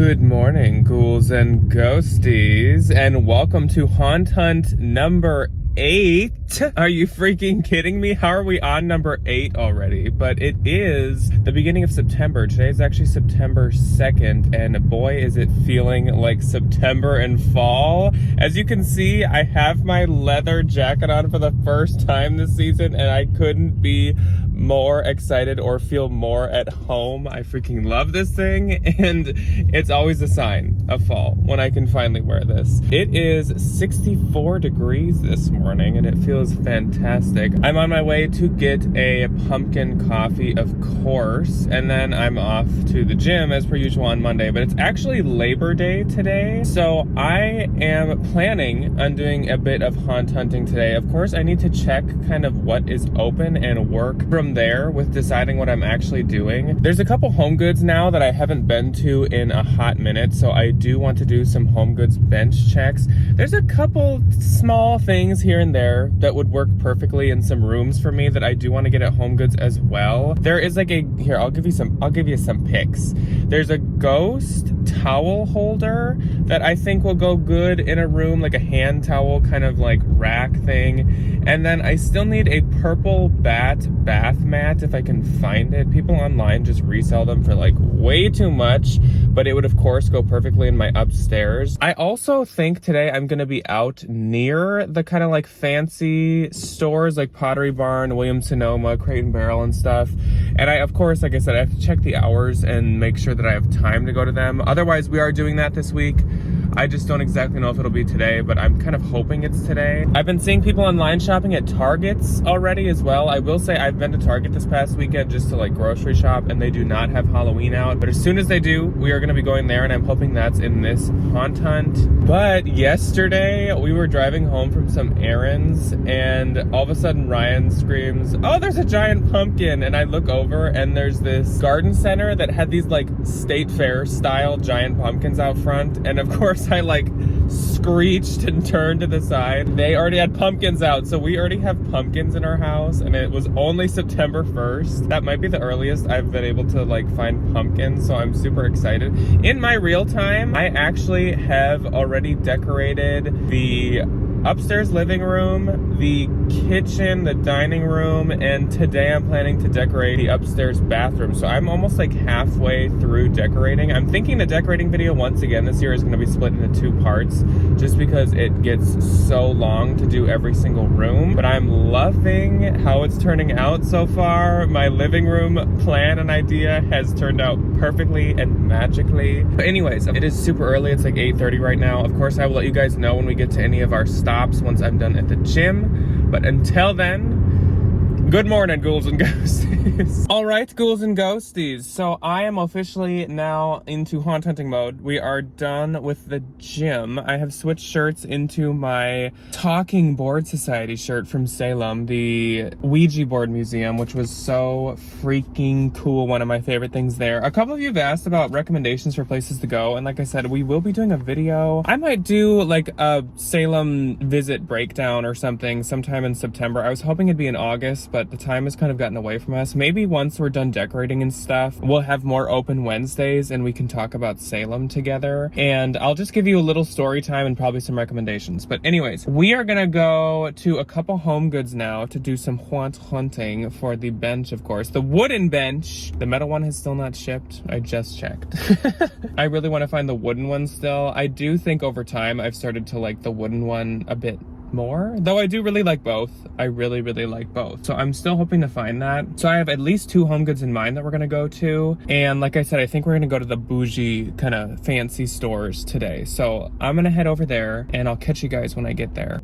Good morning, ghouls and ghosties, and welcome to Haunt Hunt number 8. Are you freaking kidding me? How are we on number 8 already? But it is the beginning of September. Today is actually September 2nd, and boy, is it feeling like September and fall. As you can see, I have my leather jacket on for the first time this season, and I couldn't be more excited or feel more at home. I freaking love this thing, and it's always a sign of fall when I can finally wear this. It is 64 degrees this morning, and it feels fantastic. I'm on my way to get a pumpkin coffee, of course, and then I'm off to the gym as per usual on Monday, but it's actually Labor Day today, so I am planning on doing a bit of haunt hunting today. Of course, I need to check kind of what is open and work from there with deciding what I'm actually doing. There's a couple HomeGoods now that I haven't been to in a hot minute, so I do want to do some HomeGoods bench checks. There's a couple small things here and there that would work perfectly in some rooms for me that I do want to get at HomeGoods as well. There is like here, I'll give you some pics. There's a ghost towel holder that I think will go good in a room, like a hand towel kind of like rack thing. And then I still need a purple bath mat if I can find it. People online just resell them for like way too much, but it would of course go perfectly in my upstairs. I also think today I'm gonna be out near the kind of like fancy stores like Pottery Barn, Williams-Sonoma, Crate and Barrel and stuff. And I, of course, like I said, I have to check the hours and make sure that I have time to go to them. Otherwise, we are doing that this week. I just don't exactly know if it'll be today, but I'm kind of hoping it's today. I've been seeing people online shopping at Targets already as well. I will say I've been to Target this past weekend just to like grocery shop, and they do not have Halloween out. But as soon as they do, we are going to be going there, and I'm hoping that's in this haunt hunt. But yesterday, we were driving home from some errands, and all of a sudden Ryan screams, "Oh, there's a giant pumpkin!" And I look over, and there's this garden center that had these like state fair style giant pumpkins out front. And of course, I like screeched and turned to the side. They already had pumpkins out, so we already have pumpkins in our house, and it was only September 1st. That might be the earliest I've been able to like find pumpkins, so I'm super excited. In my real time, I actually have already decorated the upstairs living room, the kitchen, the dining room, and today I'm planning to decorate the upstairs bathroom. So I'm almost like halfway through decorating. I'm thinking the decorating video once again this year is going to be split into 2 parts just because it gets so long to do every single room. But I'm loving how it's turning out so far. My living room plan and idea has turned out perfectly and magically. But anyways, it is super early. It's like 8:30 right now. Of course, I will let you guys know when we get to any of our stops once I'm done at the gym. But until then, good morning, ghouls and ghosties. All right, ghouls and ghosties. So I am officially now into haunt hunting mode. We are done with the gym. I have switched shirts into my Talking Board Society shirt from Salem, the Ouija board museum, which was so freaking cool. One of my favorite things there. A couple of you have asked about recommendations for places to go, and like I said, we will be doing a video. I might do like a Salem visit breakdown or something sometime in September. I was hoping it'd be in August, but the time has kind of gotten away from us. Maybe once we're done decorating and stuff, we'll have more open Wednesdays and we can talk about Salem together. And I'll just give you a little story time and probably some recommendations. But anyways, we are gonna go to a couple HomeGoods now to do some haunt hunting for the bench, of course. The wooden bench. The metal one has still not shipped. I just checked. I really want to find the wooden one still. I do think over time I've started to like the wooden one a bit more, though I do really like both. I really like both, so I'm still hoping to find that. So I have at least 2 HomeGoods in mind that we're gonna go to, and like I said, I think we're gonna go to the bougie kind of fancy stores today. So I'm gonna head over there, and I'll catch you guys when I get there.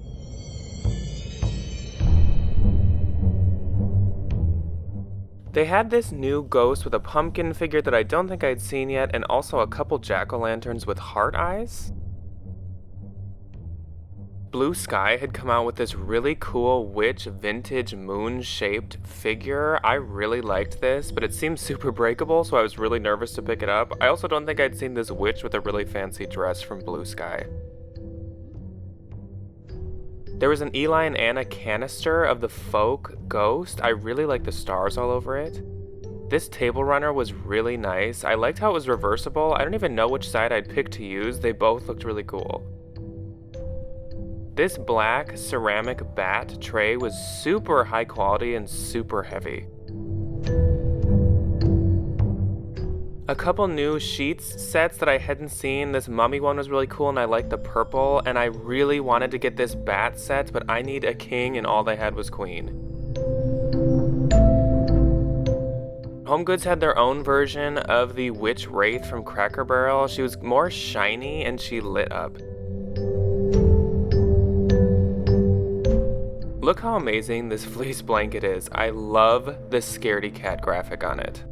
They had this new ghost with a pumpkin figure that I don't think I'd seen yet, and also a couple jack-o'-lanterns with heart eyes. Blue Sky had come out with this really cool witch vintage moon-shaped figure. I really liked this, but it seemed super breakable, so I was really nervous to pick it up. I also don't think I'd seen this witch with a really fancy dress from Blue Sky. There was an Eli and Anna canister of the folk ghost. I really like the stars all over it. This table runner was really nice. I liked how it was reversible. I don't even know which side I'd pick to use. They both looked really cool. This black ceramic bat tray was super high quality and super heavy. A couple new sheets sets that I hadn't seen. This mummy one was really cool and I liked the purple, and I really wanted to get this bat set, but I need a king and all they had was queen. HomeGoods had their own version of the Witch Wraith from Cracker Barrel. She was more shiny and she lit up. Look how amazing this fleece blanket is. I love the scaredy cat graphic on it.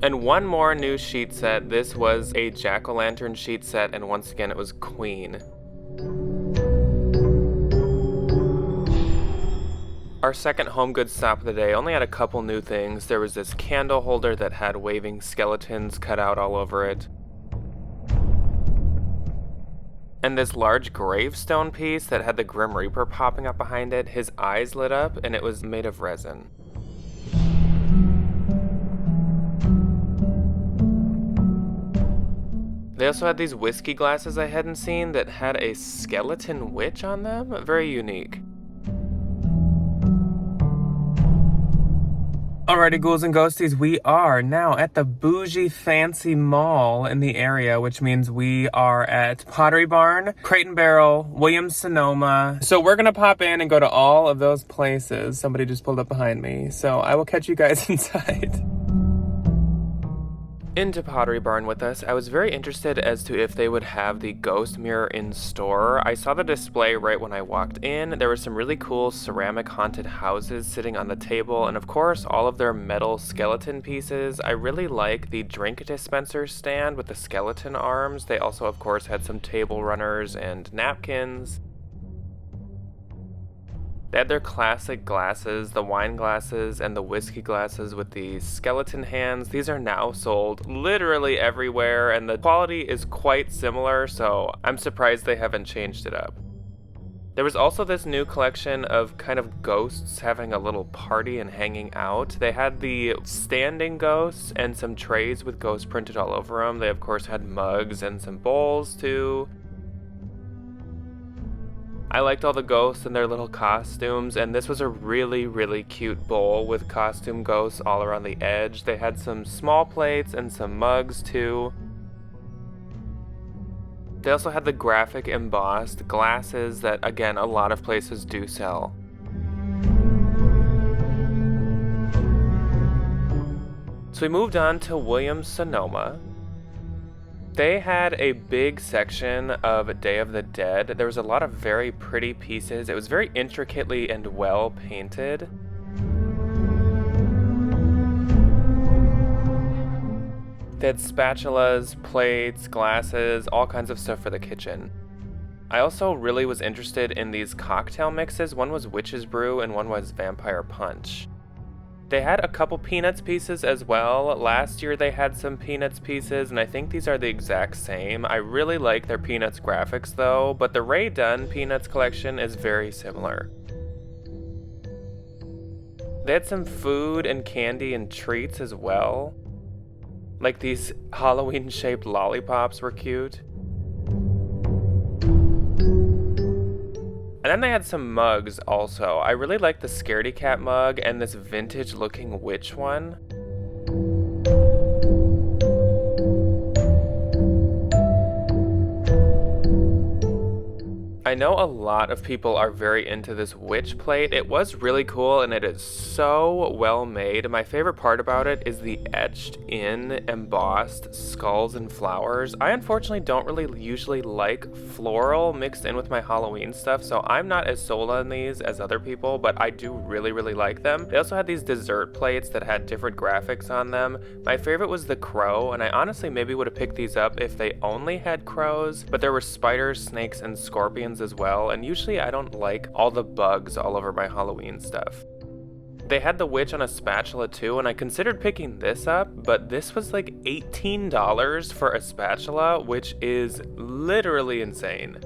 And one more new sheet set. This was a jack-o'-lantern sheet set, and once again it was queen. Our second HomeGoods stop of the day only had a couple new things. There was this candle holder that had waving skeletons cut out all over it. And this large gravestone piece that had the Grim Reaper popping up behind it. His eyes lit up and it was made of resin. They also had these whiskey glasses I hadn't seen that had a skeleton witch on them. Very unique. Alrighty, ghouls and ghosties, we are now at the bougie fancy mall in the area, which means we are at Pottery Barn, Crate and Barrel, Williams-Sonoma. So we're gonna pop in and go to all of those places. Somebody just pulled up behind me, so I will catch you guys inside. Into Pottery Barn with us, I was very interested as to if they would have the ghost mirror in store. I saw the display right when I walked in. There were some really cool ceramic haunted houses sitting on the table, and of course all of their metal skeleton pieces. I really like the drink dispenser stand with the skeleton arms. They also of course had some table runners and napkins. They had their classic glasses, the wine glasses and the whiskey glasses with the skeleton hands. These are now sold literally everywhere, and the quality is quite similar, so I'm surprised they haven't changed it up. There was also this new collection of kind of ghosts having a little party and hanging out. They had the standing ghosts and some trays with ghosts printed all over them. They of course had mugs and some bowls too. I liked all the ghosts and their little costumes, and this was a really, really cute bowl with costume ghosts all around the edge. They had some small plates and some mugs too. They also had the graphic embossed glasses that, again, a lot of places do sell. So we moved on to Williams-Sonoma. They had a big section of Day of the Dead. There was a lot of very pretty pieces. It was very intricately and well painted. They had spatulas, plates, glasses, all kinds of stuff for the kitchen. I also really was interested in these cocktail mixes. One was Witch's Brew and one was Vampire Punch. They had a couple Peanuts pieces as well. Last year they had some Peanuts pieces, and I think these are the exact same. I really like their Peanuts graphics though, but the Ray Dunn Peanuts collection is very similar. They had some food and candy and treats as well. Like these Halloween-shaped lollipops were cute. And then they had some mugs also. I really like the Scaredy Cat mug and this vintage looking witch one. I know a lot of people are very into this witch plate. It was really cool and it is so well made. My favorite part about it is the etched in embossed skulls and flowers. I unfortunately don't really usually like floral mixed in with my Halloween stuff, so I'm not as sold on these as other people, but I do really like them. They also had these dessert plates that had different graphics on them. My favorite was the crow, and I honestly maybe would have picked these up if they only had crows, but there were spiders, snakes, and scorpions as well, and usually I don't like all the bugs all over my Halloween stuff. They had the witch on a spatula too, and I considered picking this up, but this was like $18 for a spatula, which is literally insane.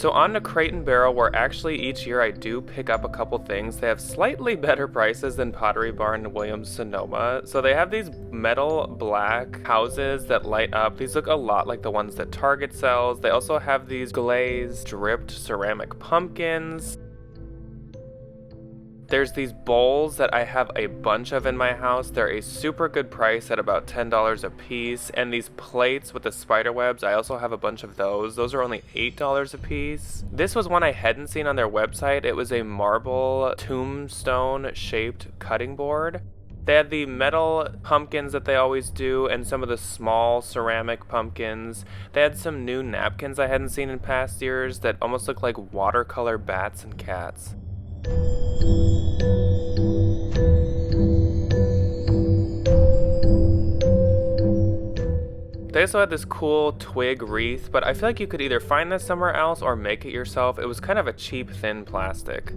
So on to Crate and Barrel, where actually each year I do pick up a couple things. They have slightly better prices than Pottery Barn and Williams-Sonoma. So they have these metal black houses that light up. These look a lot like the ones that Target sells. They also have these glazed, dripped ceramic pumpkins. There's these bowls that I have a bunch of in my house. They're a super good price at about $10 a piece. And these plates with the spider webs, I also have a bunch of those. Those are only $8 a piece. This was one I hadn't seen on their website. It was a marble tombstone shaped cutting board. They had the metal pumpkins that they always do and some of the small ceramic pumpkins. They had some new napkins I hadn't seen in past years that almost look like watercolor bats and cats. They also had this cool twig wreath, but I feel like you could either find this somewhere else or make it yourself. It was kind of a cheap, thin plastic.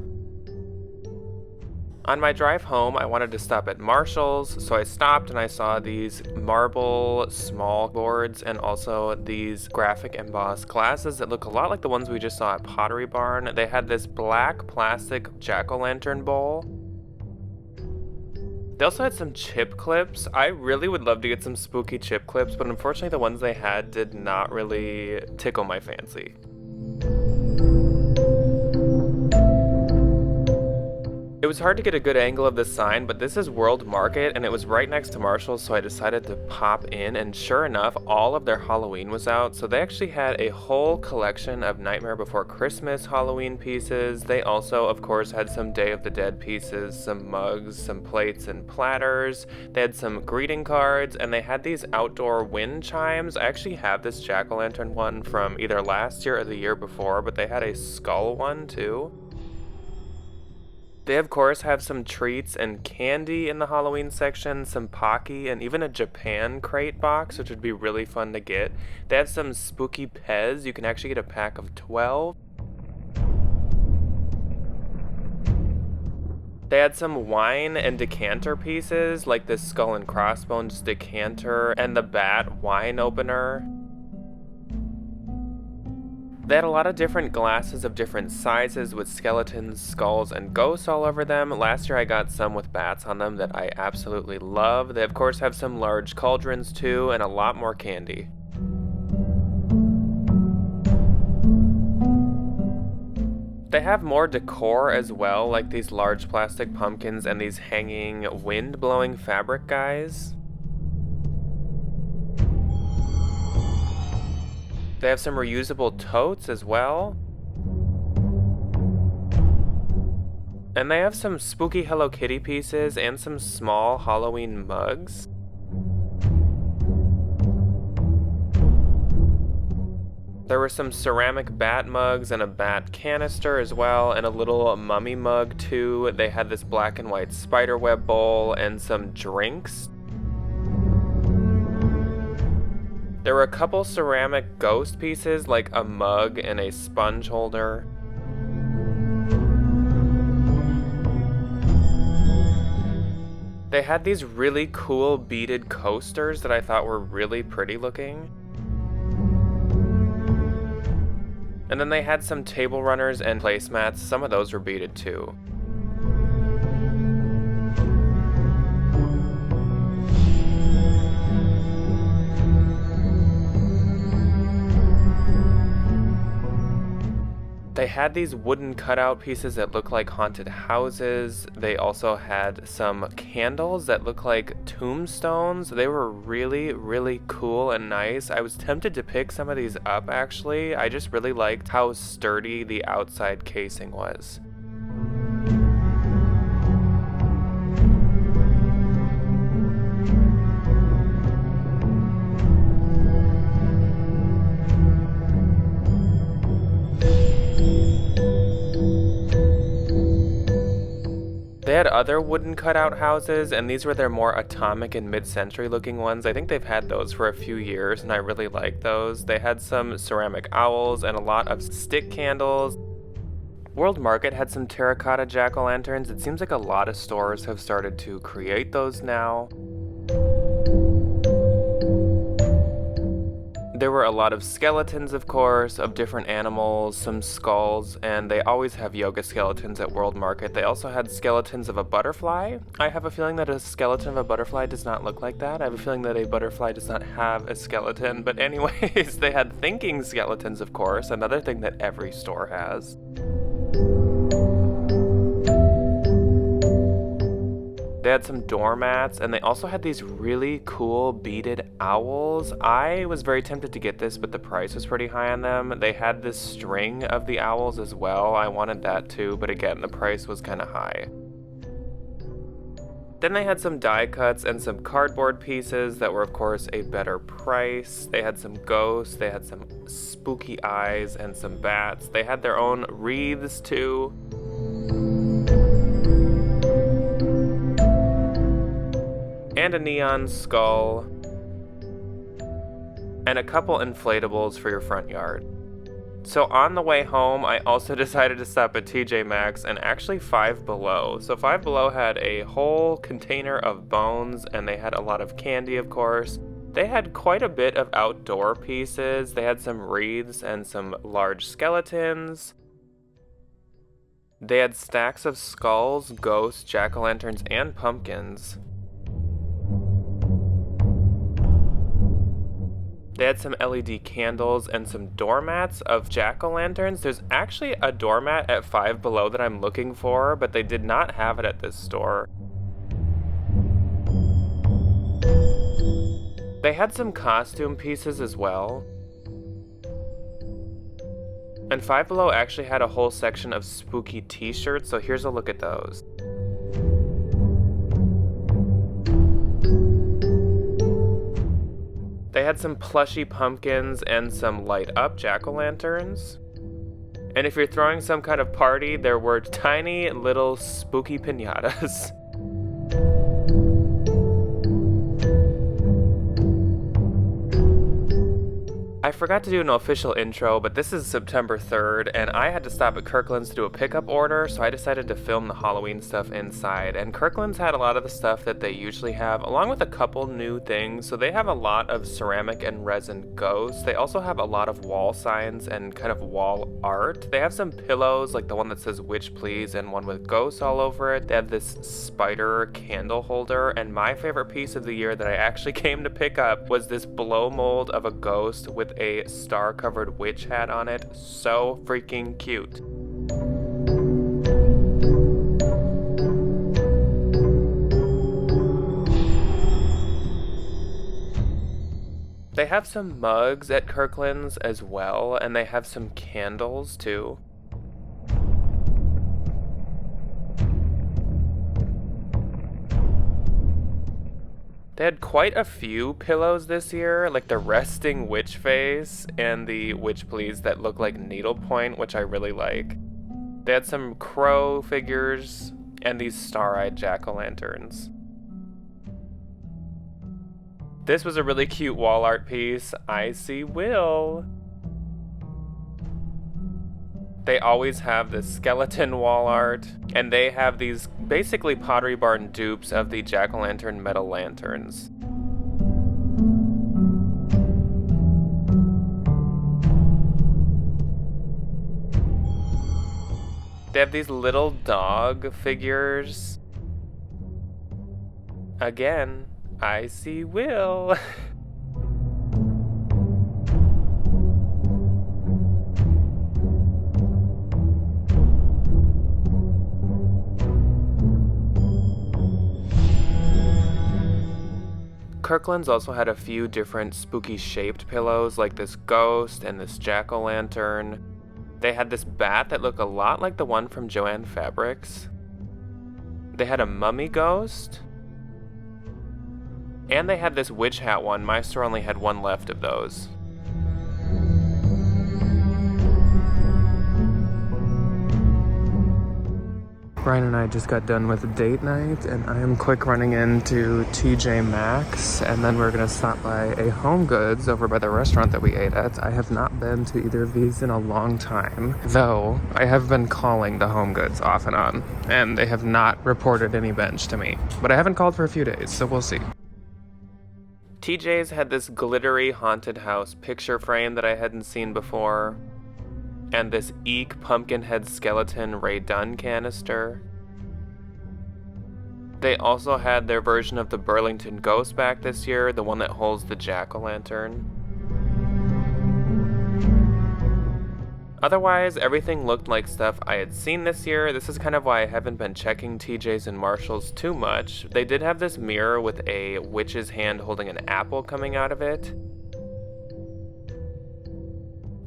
On my drive home, I wanted to stop at Marshall's, so I stopped and I saw these marble small boards and also these graphic embossed glasses that look a lot like the ones we just saw at Pottery Barn. They had this black plastic jack-o'-lantern bowl. They also had some chip clips. I really would love to get some spooky chip clips, but unfortunately the ones they had did not really tickle my fancy. It was hard to get a good angle of this sign, but this is World Market and it was right next to Marshall's, so I decided to pop in, and sure enough, all of their Halloween was out. So they actually had a whole collection of Nightmare Before Christmas Halloween pieces. They also, of course, had some Day of the Dead pieces, some mugs, some plates and platters. They had some greeting cards, and they had these outdoor wind chimes. I actually have this jack-o'-lantern one from either last year or the year before, but they had a skull one too. They, of course, have some treats and candy in the Halloween section, some Pocky, and even a Japan crate box, which would be really fun to get. They have some spooky Pez. You can actually get a pack of 12. They had some wine and decanter pieces, like this Skull and Crossbones decanter and the Bat wine opener. They had a lot of different glasses of different sizes with skeletons, skulls, and ghosts all over them. Last year I got some with bats on them that I absolutely love. They of course have some large cauldrons too, and a lot more candy. They have more decor as well, like these large plastic pumpkins and these hanging wind-blowing fabric guys. They have some reusable totes as well. And they have some spooky Hello Kitty pieces and some small Halloween mugs. There were some ceramic bat mugs and a bat canister as well, and a little mummy mug too. They had this black and white spiderweb bowl and some drinks. There were a couple ceramic ghost pieces, like a mug and a sponge holder. They had these really cool beaded coasters that I thought were really pretty looking. And then they had some table runners and placemats. Some of those were beaded too. They had these wooden cutout pieces that look like haunted houses. They also had some candles that look like tombstones. They were really, really cool and nice. I was tempted to pick some of these up actually. I just really liked how sturdy the outside casing was. They had other wooden cutout houses, and these were their more atomic and mid-century looking ones. I think they've had those for a few years, and I really like those. They had some ceramic owls and a lot of stick candles. World Market had some terracotta jack-o'-lanterns. It seems like a lot of stores have started to create those now. There were a lot of skeletons, of course, of different animals, some skulls, and they always have yoga skeletons at World Market. They also had skeletons of a butterfly. I have a feeling that a skeleton of a butterfly does not look like that. I have a feeling that a butterfly does not have a skeleton. But anyways, they had thinking skeletons, of course, another thing that every store has. They had some doormats, and they also had these really cool beaded owls. I was very tempted to get this, but the price was pretty high on them. They had this string of the owls as well. I wanted that too, but again, the price was kind of high. Then they had some die cuts and some cardboard pieces that were, of course, a better price. They had some ghosts, they had some spooky eyes, and some bats. They had their own wreaths too. And a neon skull, and a couple inflatables for your front yard. So on the way home, I also decided to stop at TJ Maxx and actually Five Below. So Five Below had a whole container of bones, and they had a lot of candy, of course. They had quite a bit of outdoor pieces. They had some wreaths and some large skeletons. They had stacks of skulls, ghosts, jack-o'-lanterns, and pumpkins. They had some LED candles and some doormats of jack-o'-lanterns. There's actually a doormat at Five Below that I'm looking for, but they did not have it at this store. They had some costume pieces as well. And Five Below actually had a whole section of spooky t-shirts, so here's a look at those. They had some plushy pumpkins and some light-up jack-o'-lanterns. And if you're throwing some kind of party, there were tiny little spooky piñatas. I forgot to do an official intro, but this is September 3rd, and I had to stop at Kirklands to do a pickup order, so I decided to film the Halloween stuff inside. And Kirklands had a lot of the stuff that they usually have, along with a couple new things. So they have a lot of ceramic and resin ghosts. They also have a lot of wall signs and kind of wall art. They have some pillows, like the one that says "Witch Please" and one with ghosts all over it. They have this spider candle holder, and my favorite piece of the year that I actually came to pick up was this blow mold of a ghost with a star-covered witch hat on it. So freaking cute. They have some mugs at Kirkland's as well, and they have some candles too. They had quite a few pillows this year, like the resting witch face and the witch please that look like needlepoint, which I really like. They had some crow figures and these star-eyed jack-o'-lanterns. This was a really cute wall art piece. I see Will. They always have the skeleton wall art, and they have these basically Pottery Barn dupes of the jack-o'-lantern metal lanterns. They have these little dog figures. Again, I see Will. Kirkland's also had a few different spooky shaped pillows, like this ghost and this jack-o'-lantern. They had this bat that looked a lot like the one from Joann Fabrics. They had a mummy ghost. And they had this witch hat one. My store only had one left of those. Brian and I just got done with date night, and I am quick running into TJ Maxx, and then we're gonna stop by a HomeGoods over by the restaurant that we ate at. I have not been to either of these in a long time, though I have been calling the HomeGoods off and on, and they have not reported any bench to me. But I haven't called for a few days, so we'll see. TJ's had this glittery haunted house picture frame that I hadn't seen before, and this Eek Pumpkinhead Skeleton Ray Dunn canister. They also had their version of the Burlington Ghost back this year, the one that holds the jack-o'-lantern. Otherwise, everything looked like stuff I had seen this year. This is kind of why I haven't been checking TJ's and Marshall's too much. They did have this mirror with a witch's hand holding an apple coming out of it.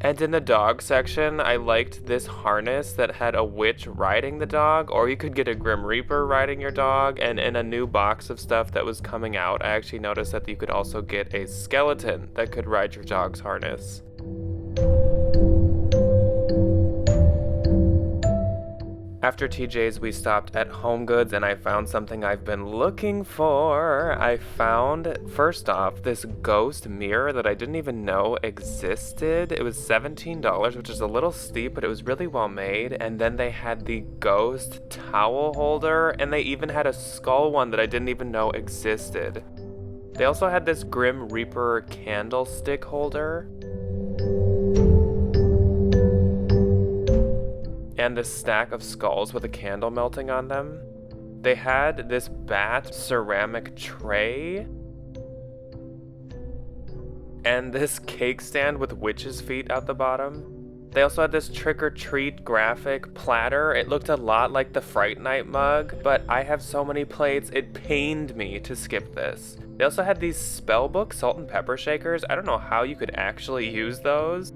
And in the dog section, I liked this harness that had a witch riding the dog, or you could get a Grim Reaper riding your dog. And in a new box of stuff that was coming out, I actually noticed that you could also get a skeleton that could ride your dog's harness. After TJ's, we stopped at HomeGoods and I found something I've been looking for. I found, first off, this ghost mirror that I didn't even know existed. It was $17, which is a little steep, but it was really well made. And then they had the ghost towel holder, and they even had a skull one that I didn't even know existed. They also had this Grim Reaper candlestick holder. And this stack of skulls with a candle melting on them. They had this bat ceramic tray. And this cake stand with witch's feet out the bottom. They also had this trick-or-treat graphic platter. It looked a lot like the Fright Night mug, but I have so many plates, it pained me to skip this. They also had these spellbook salt and pepper shakers. I don't know how you could actually use those.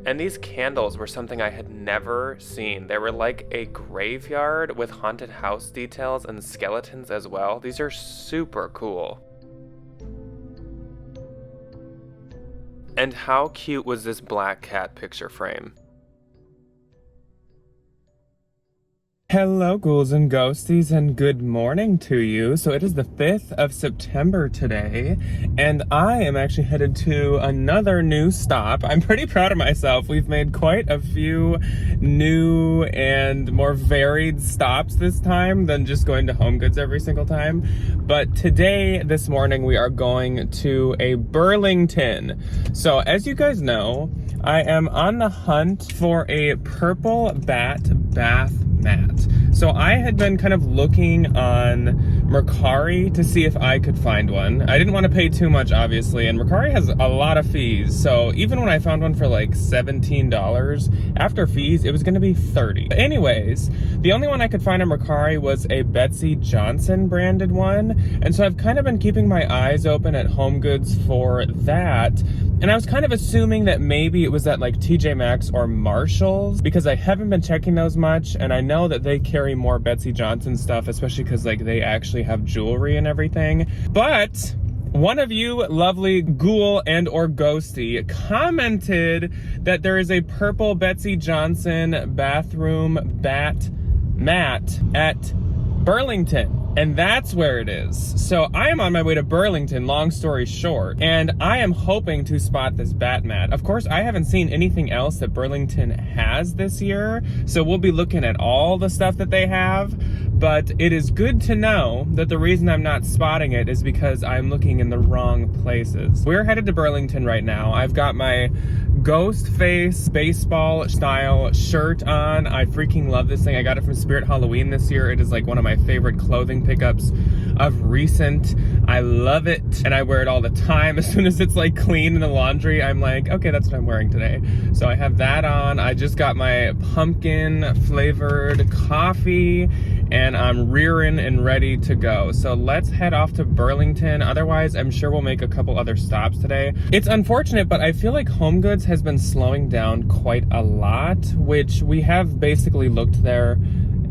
And these candles were something I had never seen. They were like a graveyard with haunted house details and skeletons as well. These are super cool. And how cute was this black cat picture frame? Hello, ghouls and ghosties, and good morning to you. So it is the 5th of September today, and I am actually headed to another new stop. I'm pretty proud of myself. We've made quite a few new and more varied stops this time than just going to HomeGoods every single time. But today, this morning, we are going to a Burlington. So as you guys know, I am on the hunt for a purple bat bath mat. So I had been kind of looking on Mercari to see if I could find one. I didn't want to pay too much, obviously, and Mercari has a lot of fees. So even when I found one for like $17, after fees, it was going to be $30. Anyways, the only one I could find on Mercari was a Betsy Johnson branded one. And so I've kind of been keeping my eyes open at HomeGoods for that. And I was kind of assuming that maybe it was at like TJ Maxx or Marshall's, because I haven't been checking those much, and I know that they carry more Betsy Johnson stuff, especially because like they actually have jewelry and everything. But one of you lovely ghoul and or ghosty commented that there is a purple Betsy Johnson bathroom bat mat at Burlington. And that's where it is. So I am on my way to Burlington, long story short, and I am hoping to spot this bat mat. Of course, I haven't seen anything else that Burlington has this year, so we'll be looking at all the stuff that they have. But it is good to know that the reason I'm not spotting it is because I'm looking in the wrong places. We're headed to Burlington right now. I've got my ghost face baseball style shirt on. I freaking love this thing. I got it from Spirit Halloween this year. It is like one of my favorite clothing pickups of recent. I love it, and I wear it all the time. As soon as it's like clean in the laundry, I'm like, okay, that's what I'm wearing today. So I have that on. I just got my pumpkin flavored coffee, and I'm rearing and ready to go. So let's head off to Burlington. Otherwise, I'm sure we'll make a couple other stops today. It's unfortunate, but I feel like HomeGoods has been slowing down quite a lot, which we have basically looked there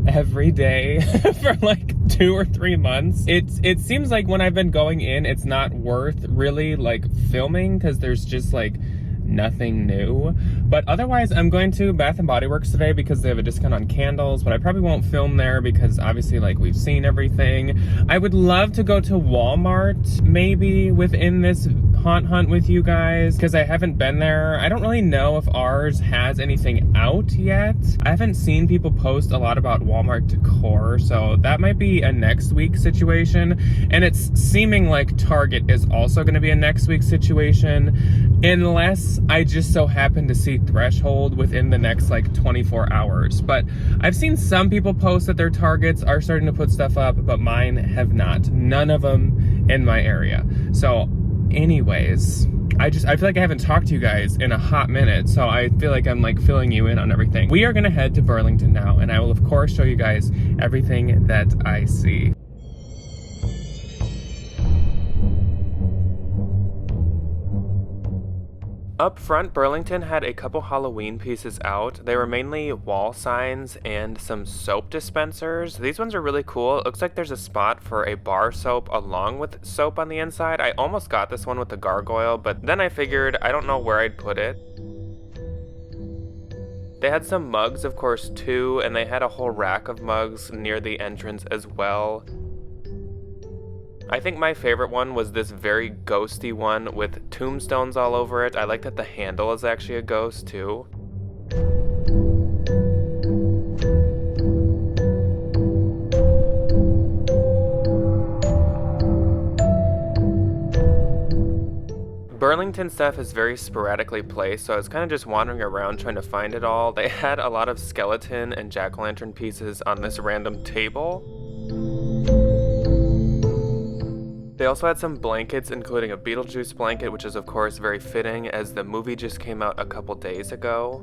every day for like 2 or 3 months. It seems like when I've been going in, it's not worth really like filming because there's just like nothing new. But otherwise, I'm going to Bath & Body Works today because they have a discount on candles, but I probably won't film there because obviously like we've seen everything. I would love to go to Walmart maybe within this Haunt Hunt with you guys because I haven't been there. I don't really know if ours has anything out yet. I haven't seen people post a lot about Walmart Decor, so that might be a next week situation. And it's seeming like Target is also going to be a next week situation, unless I just so happen to see Threshold within the next like 24 hours. But I've seen some people post that their Targets are starting to put stuff up, but mine have not. None of them in my area. So anyways, I feel like I haven't talked to you guys in a hot minute, so I feel like I'm like filling you in on everything. We are gonna head to Burlington now, and I will of course show you guys everything that I see. Up front, Burlington had a couple Halloween pieces out. They were mainly wall signs and some soap dispensers. These ones are really cool. It looks like there's a spot for a bar soap along with soap on the inside. I almost got this one with the gargoyle, but then I figured I don't know where I'd put it. They had some mugs, of course, too, and they had a whole rack of mugs near the entrance as well. I think my favorite one was this very ghosty one with tombstones all over it. I like that the handle is actually a ghost too. Burlington stuff is very sporadically placed, so I was kind of just wandering around trying to find it all. They had a lot of skeleton and jack-o'-lantern pieces on this random table. They also had some blankets, including a Beetlejuice blanket, which is of course very fitting as the movie just came out a couple days ago.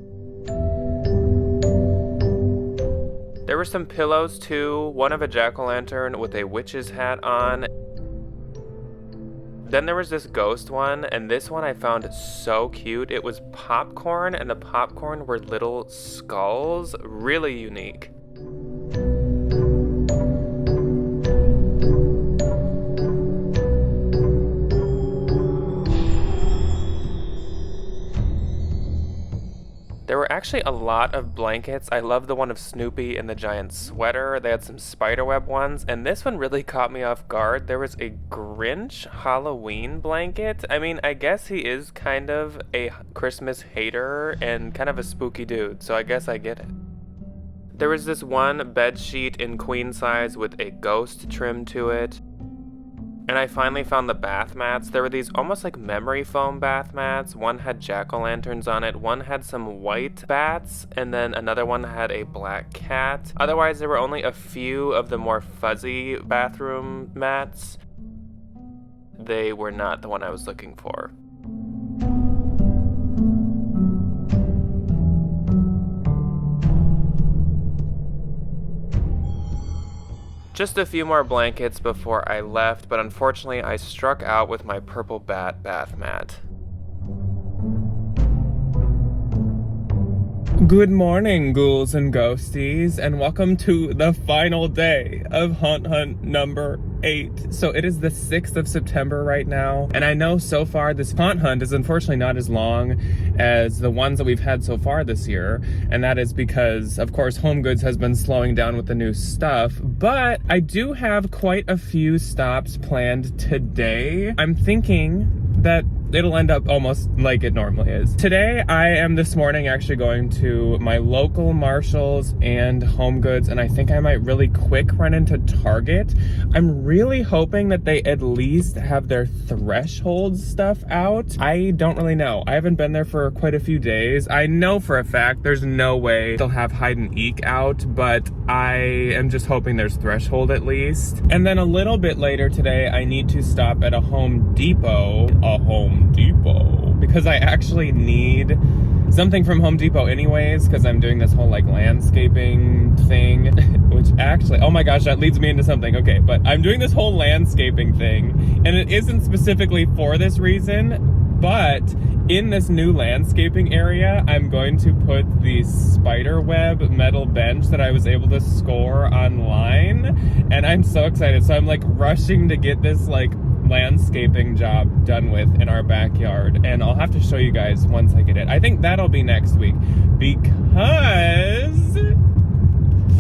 There were some pillows too, one of a jack-o'-lantern with a witch's hat on. Then there was this ghost one, and this one I found so cute. It was popcorn, and the popcorn were little skulls. Really unique. There were actually a lot of blankets. I love the one of Snoopy in the giant sweater. They had some spiderweb ones, and this one really caught me off guard. There was a Grinch Halloween blanket. I mean, I guess he is kind of a Christmas hater and kind of a spooky dude, so I guess I get it. There was this one bed sheet in queen size with a ghost trim to it. And I finally found the bath mats. There were these almost like memory foam bath mats. One had jack-o'-lanterns on it, one had some white bats, and then another one had a black cat. Otherwise, there were only a few of the more fuzzy bathroom mats. They were not the one I was looking for. Just a few more blankets before I left, but unfortunately I struck out with my purple bat bath mat. Good morning, ghouls and ghosties, and welcome to the final day of Haunt Hunt number 8. So it is the 6th of September right now, and I know so far this Haunt Hunt is unfortunately not as long as the ones that we've had so far this year, and that is because, of course, HomeGoods has been slowing down with the new stuff, but I do have quite a few stops planned today. I'm thinking that it'll end up almost like it normally is. Today, I am this morning actually going to my local Marshalls and HomeGoods, and I think I might really quick run into Target. I'm really hoping that they at least have their Threshold stuff out. I don't really know. I haven't been there for quite a few days. I know for a fact there's no way they'll have Hide and Eek out, but I am just hoping there's Threshold at least. And then a little bit later today, I need to stop at a Home Depot. Because I actually need something from Home Depot anyways, because I'm doing this whole like landscaping thing, which actually, oh my gosh, that leads me into something. Okay, but I'm doing this whole landscaping thing, and it isn't specifically for this reason, but in this new landscaping area, I'm going to put the spiderweb metal bench that I was able to score online, and I'm so excited. So I'm like rushing to get this like landscaping job done with in our backyard, and I'll have to show you guys once I get it. I think that'll be next week, because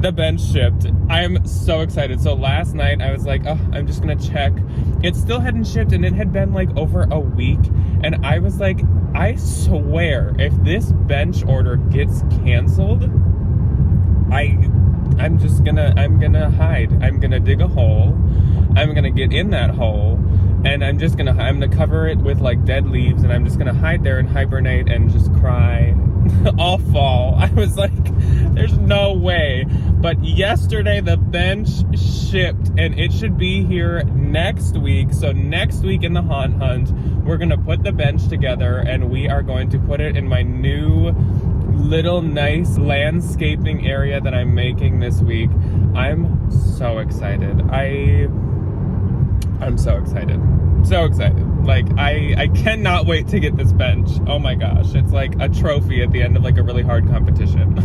the bench shipped. I'm so excited. So last night I was like, oh, I'm just gonna check. It still hadn't shipped, and it had been like over a week. And I was like, I swear, if this bench order gets canceled, I'm gonna hide. I'm gonna dig a hole. I'm gonna get in that hole, and I'm gonna cover it with like dead leaves, and I'm just gonna hide there and hibernate and just cry all fall. I was like, there's no way. But yesterday the bench shipped, and it should be here next week. So next week in the Haunt Hunt, we're gonna put the bench together, and we are going to put it in my new little nice landscaping area that I'm making this week. I'm so excited. I'm so excited. So excited. Like, I cannot wait to get this bench. Oh my gosh. It's like a trophy at the end of like a really hard competition.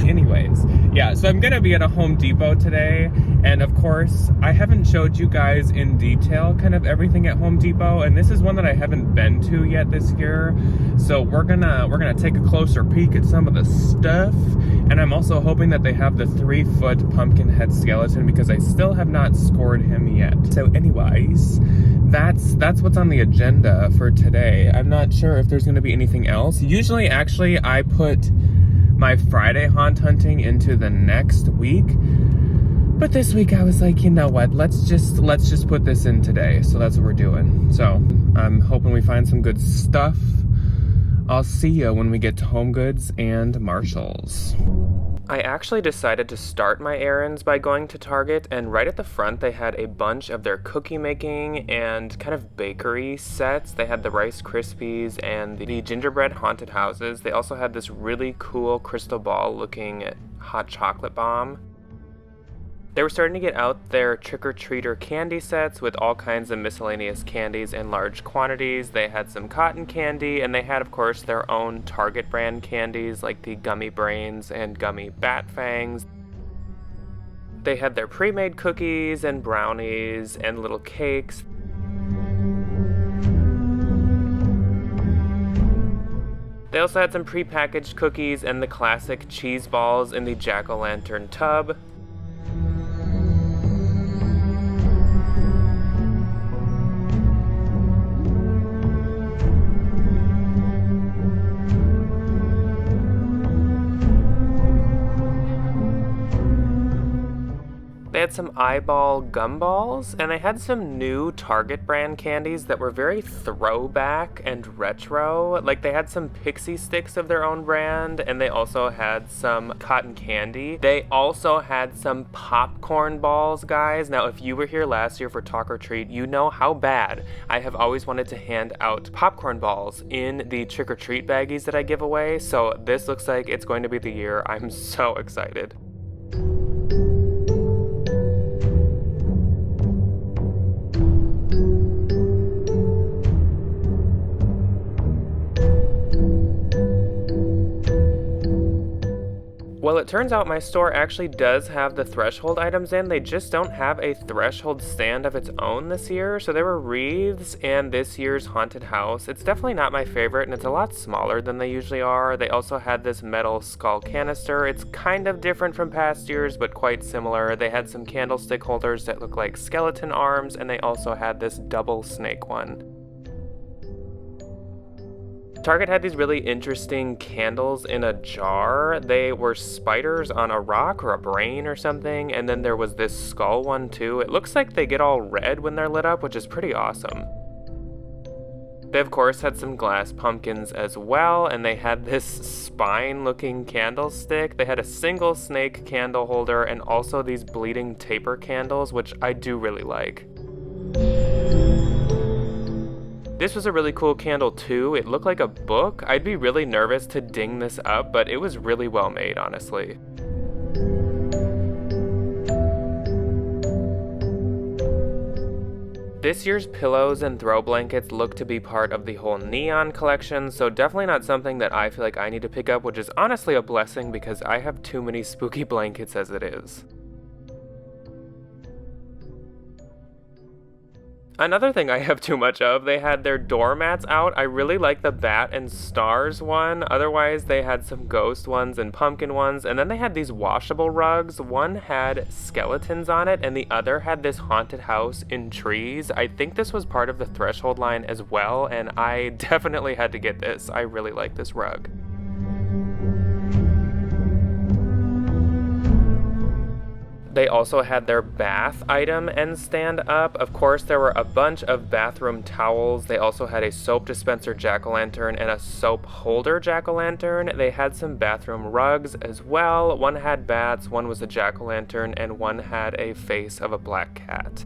Anyways, yeah, so I'm gonna be at a Home Depot today. And of course, I haven't showed you guys in detail kind of everything at Home Depot. And this is one that I haven't been to yet this year. So we're gonna take a closer peek at some of the stuff. And I'm also hoping that they have the 3-foot pumpkin head skeleton, because I still have not scored him yet. So anyways, that's what's on the agenda for today. I'm not sure if there's going to be anything else. Usually, actually, I put my Friday haunt hunting into the next week. But this week I was like, you know what? Let's just put this in today. So that's what we're doing. So I'm hoping we find some good stuff. I'll see you when we get to HomeGoods and Marshall's. I actually decided to start my errands by going to Target, and right at the front they had a bunch of their cookie making and kind of bakery sets. They had the Rice Krispies and the gingerbread haunted houses. They also had this really cool crystal ball looking hot chocolate bomb. They were starting to get out their trick-or-treater candy sets with all kinds of miscellaneous candies in large quantities. They had some cotton candy, and they had, of course, their own Target brand candies like the Gummy Brains and Gummy Bat Fangs. They had their pre-made cookies and brownies and little cakes. They also had some pre-packaged cookies and the classic cheese balls in the jack-o'-lantern tub. They had some eyeball gumballs, and they had some new Target brand candies that were very throwback and retro. Like, they had some pixie sticks of their own brand, and they also had some cotton candy. They also had some popcorn balls, guys. Now, if you were here last year for Talk or Treat, you know how bad I have always wanted to hand out popcorn balls in the trick-or-treat baggies that I give away. So this looks like it's going to be the year. I'm so excited. Well, it turns out my store actually does have the threshold items in. They just don't have a threshold stand of its own this year. So there were wreaths and this year's haunted house. It's definitely not my favorite, and it's a lot smaller than they usually are. They also had this metal skull canister. It's kind of different from past years, but quite similar. They had some candlestick holders that look like skeleton arms, and they also had this double snake one. Target had these really interesting candles in a jar. They were spiders on a rock or a brain or something, and then there was this skull one too. It looks like they get all red when they're lit up, which is pretty awesome. They of course had some glass pumpkins as well, and they had this spine looking candlestick. They had a single snake candle holder and also these bleeding taper candles, which I do really like. This was a really cool candle too. It looked like a book. I'd be really nervous to ding this up, but it was really well made, honestly. This year's pillows and throw blankets look to be part of the whole neon collection, so definitely not something that I feel like I need to pick up, which is honestly a blessing because I have too many spooky blankets as it is. Another thing I have too much of, they had their doormats out. I really like the bat and stars one. Otherwise, they had some ghost ones and pumpkin ones. And then they had these washable rugs. One had skeletons on it and the other had this haunted house in trees. I think this was part of the Threshold line as well, and I definitely had to get this. I really like this rug. They also had their bath item end stand up. Of course, there were a bunch of bathroom towels. They also had a soap dispenser jack-o'-lantern and a soap holder jack-o'-lantern. They had some bathroom rugs as well. One had bats, one was a jack-o'-lantern, and one had a face of a black cat.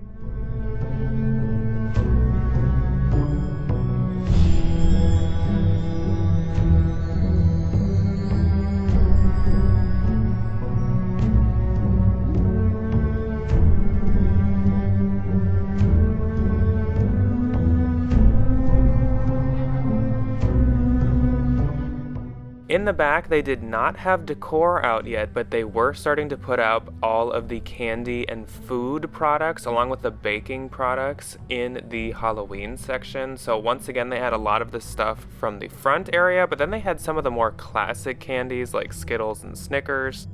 In the back, they did not have Decor out yet, but they were starting to put up all of the candy and food products along with the baking products in the Halloween section. So once again, they had a lot of the stuff from the front area, but then they had some of the more classic candies like Skittles and Snickers.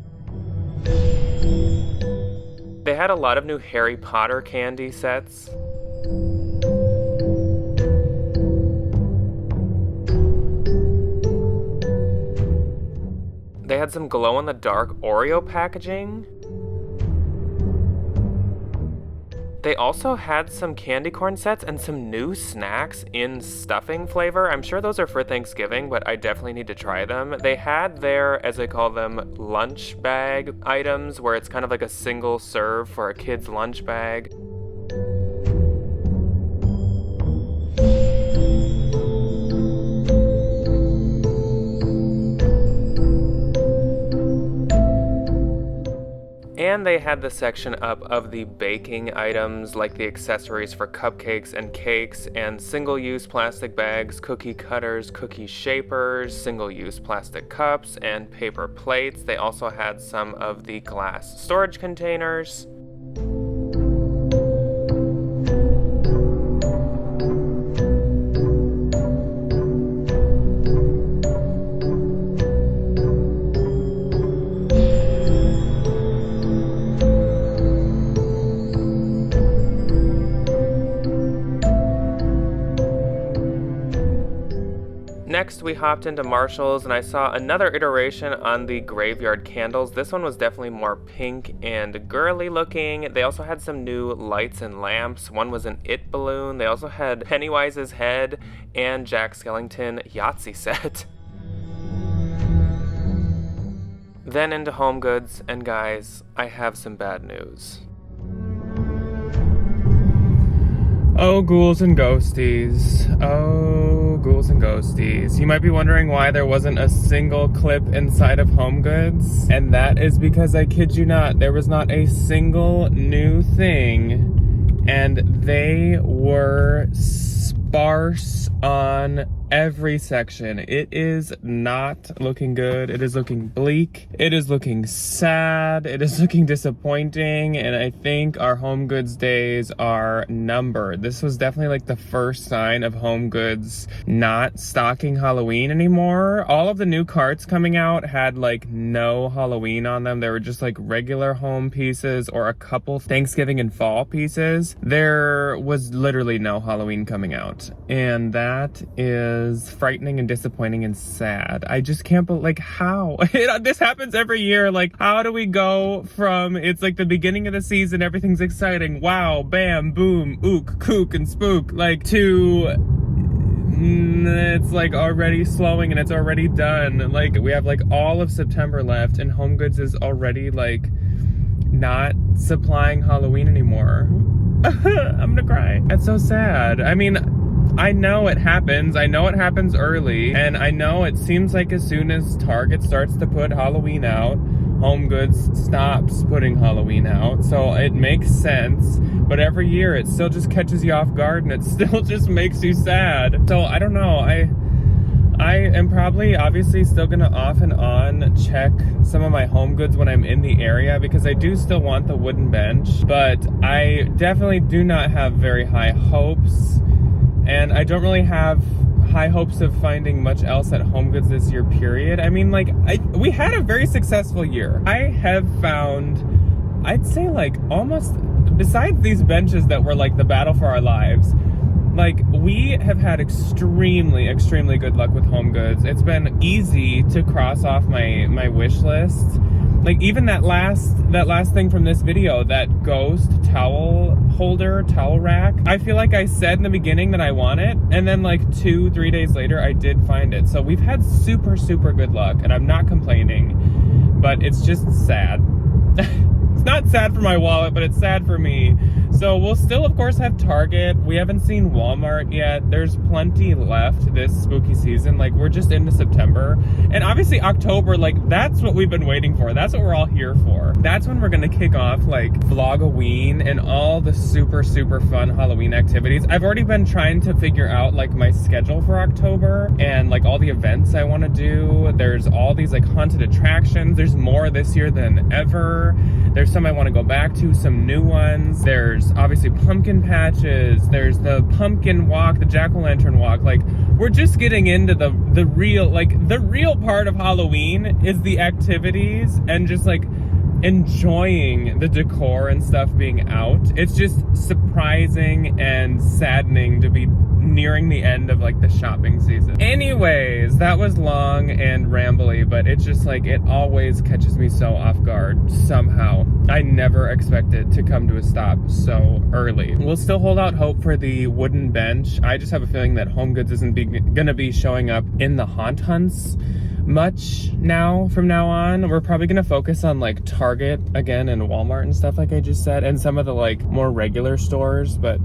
They had a lot of new Harry Potter candy sets. They had some glow-in-the-dark Oreo packaging. They also had some candy corn sets and some new snacks in stuffing flavor. I'm sure those are for Thanksgiving, but I definitely need to try them. They had their, as they call them, lunch bag items, where it's kind of like a single serve for a kid's lunch bag. And they had the section up of the baking items, like the accessories for cupcakes and cakes, and single-use plastic bags, cookie cutters, cookie shapers, single-use plastic cups, and paper plates. They also had some of the glass storage containers. Next, we hopped into Marshall's and I saw another iteration on the graveyard candles. This one was definitely more pink and girly looking. They also had some new lights and lamps. One was an It balloon. They also had Pennywise's head and Jack Skellington Yahtzee set. Then into HomeGoods, and guys, I have some bad news. Oh, ghouls and ghosties. Oh, ghouls and ghosties. You might be wondering why there wasn't a single clip inside of HomeGoods. And that is because, I kid you not, there was not a single new thing. And they were sparse on every section. It is not looking good. It is looking bleak. It is looking sad. It is looking disappointing. And I think our HomeGoods days are numbered. This was definitely like the first sign of HomeGoods not stocking Halloween anymore. All of the new carts coming out had like no Halloween on them. They were just like regular home pieces or a couple Thanksgiving and fall pieces. There was literally no Halloween coming out. And that is frightening and disappointing and sad. I just can't believe, like, how? This happens every year. Like, how do we go from, it's like the beginning of the season, everything's exciting, wow, bam, boom, ook, kook, and spook, like, to it's like already slowing and it's already done. Like, we have like all of September left and HomeGoods is already like not supplying Halloween anymore. I'm gonna cry. That's so sad. I mean, I know it happens. I know it happens early. And I know it seems like as soon as Target starts to put Halloween out, HomeGoods stops putting Halloween out. So it makes sense. But every year it still just catches you off guard and it still just makes you sad. So I don't know. I am probably obviously still gonna off and on check some of my HomeGoods when I'm in the area because I do still want the wooden bench, but I definitely do not have very high hopes, and I don't really have high hopes of finding much else at HomeGoods this year, period. I mean, like, we had a very successful year. I have found, I'd say, like, almost, besides these benches that were like the battle for our lives, like, we have had extremely, extremely good luck with HomeGoods. It's been easy to cross off my wish list. Like, even that last thing from this video, that ghost towel holder, towel rack, I feel like I said in the beginning that I want it, and then like 2-3 days later, I did find it. So we've had super, super good luck, and I'm not complaining, but it's just sad. It's not sad for my wallet, but it's sad for me. So we'll still, of course, have Target. We haven't seen Walmart yet. There's plenty left this spooky season. Like, we're just into September. And obviously October, like, that's what we've been waiting for. That's what we're all here for. That's when we're gonna kick off, like, Vlogoween and all the super, super fun Halloween activities. I've already been trying to figure out, like, my schedule for October and, like, all the events I want to do. There's all these, like, haunted attractions. There's more this year than ever. There's some I want to go back to, some new ones. There's obviously pumpkin patches. There's the pumpkin walk, the jack-o'-lantern walk. Like, we're just getting into the real part of Halloween is the activities and just like enjoying the decor and stuff being out. It's just surprising and saddening to be nearing the end of like the shopping season. Anyways, that was long and rambly, but it's just like, it always catches me so off guard somehow. I never expect it to come to a stop so early. We'll still hold out hope for the wooden bench. I just have a feeling that HomeGoods isn't gonna be showing up in the haunt hunts much now from now on. We're probably gonna focus on like Target again and Walmart and stuff like I just said, and some of the like more regular stores, but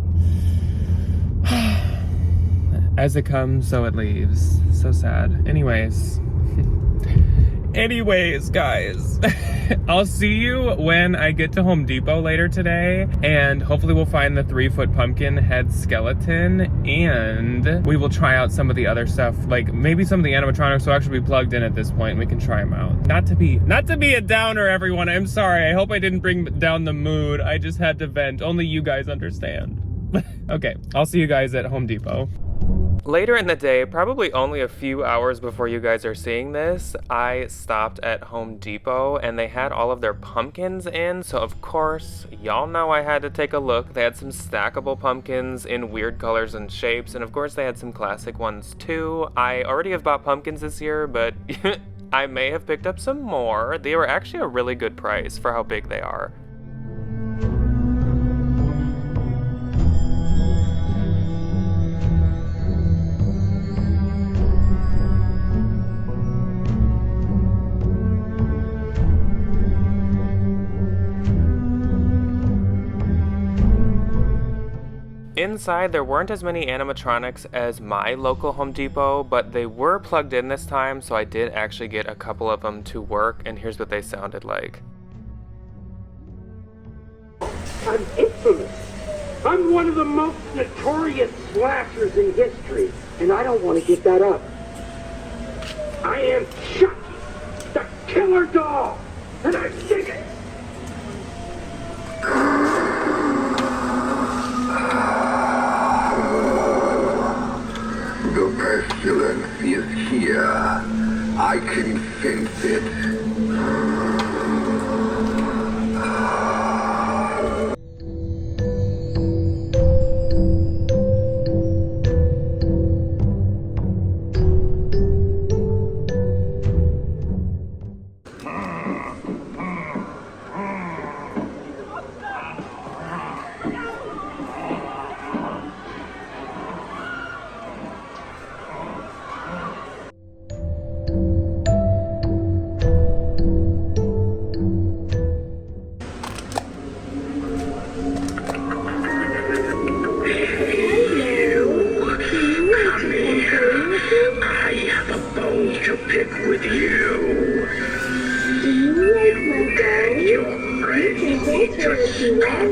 as it comes, so it leaves. So sad. Anyways, guys, I'll see you when I get to Home Depot later today, and hopefully we'll find the 3-foot pumpkin head skeleton, and we will try out some of the other stuff, like maybe some of the animatronics will actually be plugged in at this point and we can try them out. Not to be a downer, everyone. I'm sorry. I hope I didn't bring down the mood. I just had to vent. Only you guys understand. Okay, I'll see you guys at Home Depot. Later in the day, probably only a few hours before you guys are seeing this, I stopped at Home Depot and they had all of their pumpkins in, so of course, y'all know I had to take a look. They had some stackable pumpkins in weird colors and shapes, and of course they had some classic ones too. I already have bought pumpkins this year, but I may have picked up some more. They were actually a really good price for how big they are. Inside, there weren't as many animatronics as my local Home Depot, but they were plugged in this time, so I did actually get a couple of them to work, and here's what they sounded like. I'm infamous. I'm one of the most notorious slashers in history, and I don't want to give that up. I am Chucky, the killer doll, and I dig it. The pestilence is here. I can sense it. To pick with you. You and your friends need to stop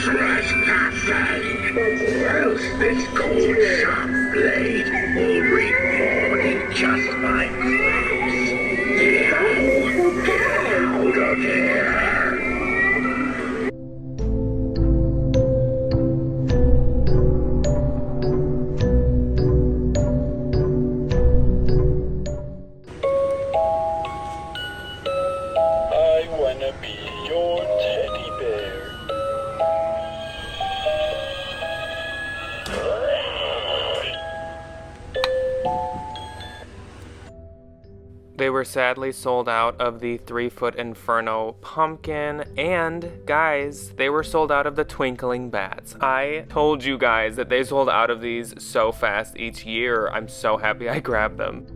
trespassing, or else this cold sharp blade will reap more each just my clothes. Now, get out of here. I wanna be your teddy bear. They were sadly sold out of the 3-foot Inferno pumpkin, and guys, they were sold out of the twinkling bats. I told you guys that they sold out of these so fast each year. I'm so happy I grabbed them.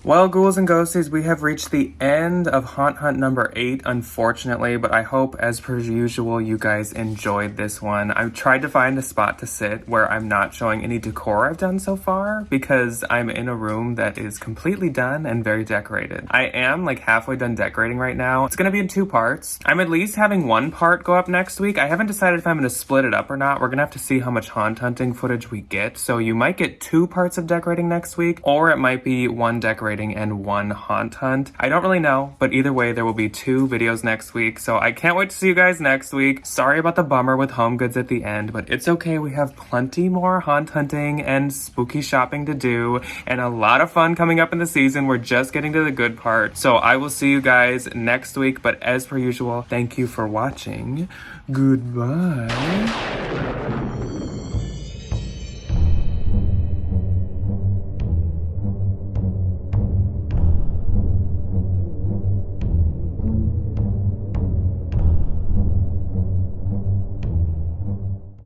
Well, ghouls and ghosties, we have reached the end of Haunt Hunt number 8, unfortunately, but I hope, as per usual, you guys enjoyed this one. I've tried to find a spot to sit where I'm not showing any decor I've done so far, because I'm in a room that is completely done and very decorated. I am like halfway done decorating right now. It's gonna be in 2 parts. I'm at least having 1 part go up next week. I haven't decided if I'm gonna split it up or not. We're gonna have to see how much haunt hunting footage we get, so you might get 2 parts of decorating next week, or it might be 1 decorating and 1 haunt hunt. I don't really know, but either way, there will be 2 videos next week, so I can't wait to see you guys next week. Sorry about the bummer with HomeGoods at the end, but it's okay. We have plenty more haunt hunting and spooky shopping to do, and a lot of fun coming up in the season. We're just getting to the good part, so I will see you guys next week, but as per usual, thank you for watching. Goodbye.